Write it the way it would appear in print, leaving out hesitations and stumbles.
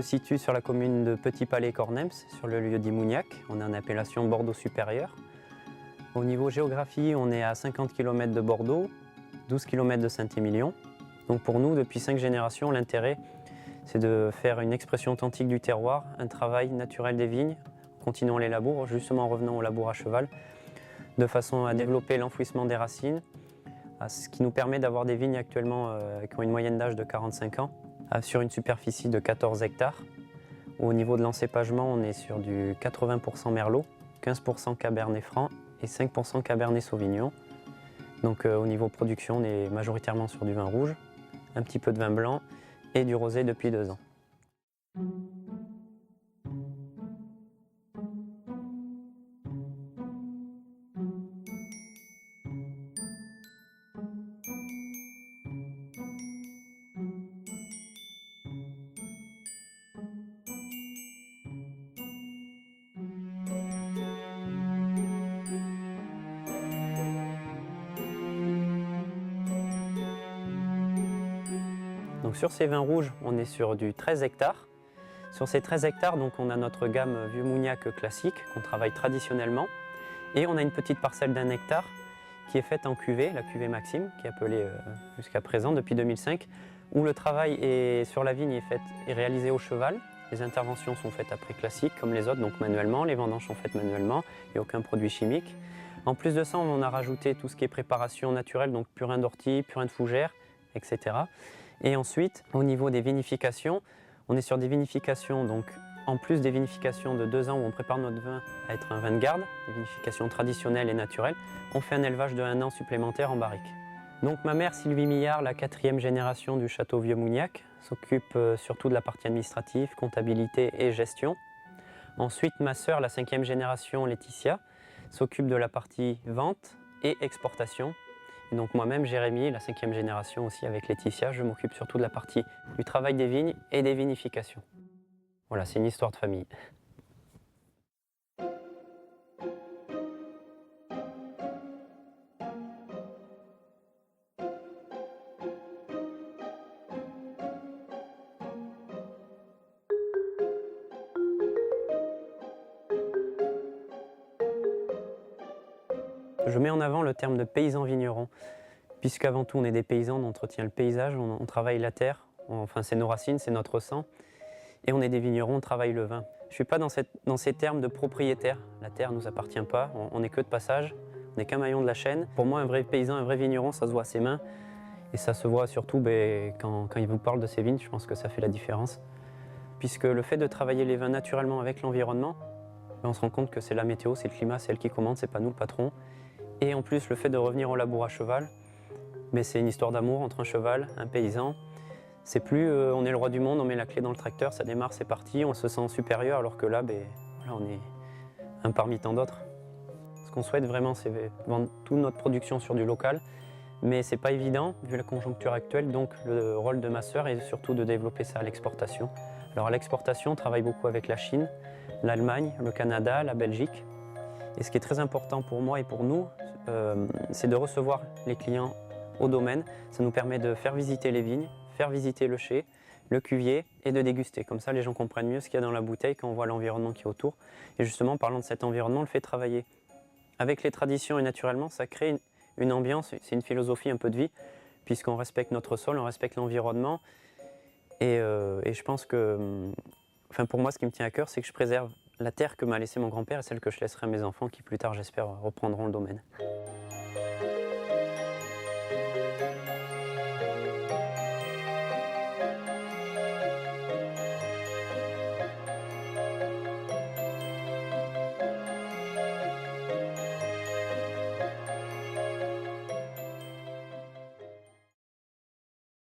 se situe sur la commune de Petit-Palais-Cornems, sur le lieu d'Imouniac. On est en appellation Bordeaux supérieur. Au niveau géographie, on est à 50 km de Bordeaux, 12 km de Saint-Émilion. Donc pour nous, depuis 5 générations, l'intérêt, c'est de faire une expression authentique du terroir, un travail naturel des vignes, continuant les labours, justement en revenant au labour à cheval, de façon à développer l'enfouissement des racines, ce qui nous permet d'avoir des vignes actuellement qui ont une moyenne d'âge de 45 ans, sur une superficie de 14 hectares. Au niveau de l'encépagement, on est sur du 80% Merlot, 15% Cabernet Franc et 5% Cabernet Sauvignon. Donc au niveau production, on est majoritairement sur du vin rouge, un petit peu de vin blanc et du rosé depuis 2 ans. Donc sur ces vins rouges, on est sur du 13 hectares. Sur ces 13 hectares, donc, on a notre gamme Vieux Mougnac classique qu'on travaille traditionnellement. Et on a une petite parcelle d'1 hectare qui est faite en cuvée, la cuvée Maxime, qui est appelée jusqu'à présent depuis 2005, où le travail sur la vigne est réalisé au cheval. Les interventions sont faites après classique comme les autres, donc manuellement. Les vendanges sont faites manuellement, il n'y a aucun produit chimique. En plus de ça, on a rajouté tout ce qui est préparation naturelle, donc purin d'ortie, purin de fougère, etc. Et ensuite, au niveau des vinifications, on est sur des vinifications, donc en plus des vinifications de 2 ans où on prépare notre vin à être un vin de garde, des vinifications traditionnelles et naturelles, on fait un élevage de 1 an supplémentaire en barrique. Donc ma mère Sylvie Millard, la 4e génération du château Vieux Mougnac, s'occupe surtout de la partie administrative, comptabilité et gestion. Ensuite, ma sœur, la 5e génération Laetitia, s'occupe de la partie vente et exportation. Et donc moi-même, Jérémy, la 5e génération aussi avec Laetitia, je m'occupe surtout de la partie du travail des vignes et des vinifications. Voilà, c'est une histoire de famille. Je mets en avant le terme de paysan vigneron, puisqu'avant tout on est des paysans, on entretient le paysage, on travaille la terre, enfin c'est nos racines, c'est notre sang, et on est des vignerons, on travaille le vin. Je ne suis pas dans ces termes de propriétaire, la terre ne nous appartient pas, on n'est que de passage, on n'est qu'un maillon de la chaîne. Pour moi un vrai paysan, un vrai vigneron, ça se voit à ses mains, et ça se voit surtout quand il vous parle de ses vignes, je pense que ça fait la différence. Puisque le fait de travailler les vins naturellement avec l'environnement, on se rend compte que c'est la météo, c'est le climat, c'est elle qui commande, c'est pas nous le patron. Et en plus, le fait de revenir au labour à cheval, c'est une histoire d'amour entre un cheval, un paysan. C'est plus on est le roi du monde, on met la clé dans le tracteur, ça démarre, c'est parti, on se sent supérieur, alors que là, voilà, on est un parmi tant d'autres. Ce qu'on souhaite vraiment, c'est vendre toute notre production sur du local, mais c'est pas évident vu la conjoncture actuelle, donc le rôle de ma sœur est surtout de développer ça à l'exportation. Alors à l'exportation, on travaille beaucoup avec la Chine, l'Allemagne, le Canada, la Belgique. Et ce qui est très important pour moi et pour nous, c'est de recevoir les clients au domaine. Ça nous permet de faire visiter les vignes, faire visiter le chai, le cuvier et de déguster. Comme ça, les gens comprennent mieux ce qu'il y a dans la bouteille quand on voit l'environnement qui est autour. Et justement, parlant de cet environnement, on le fait travailler avec les traditions et naturellement, ça crée une ambiance, c'est une philosophie un peu de vie, puisqu'on respecte notre sol, on respecte l'environnement. Et je pense que, pour moi, ce qui me tient à cœur, c'est que je préserve la terre que m'a laissée mon grand-père et celle que je laisserai à mes enfants qui plus tard, j'espère, reprendront le domaine.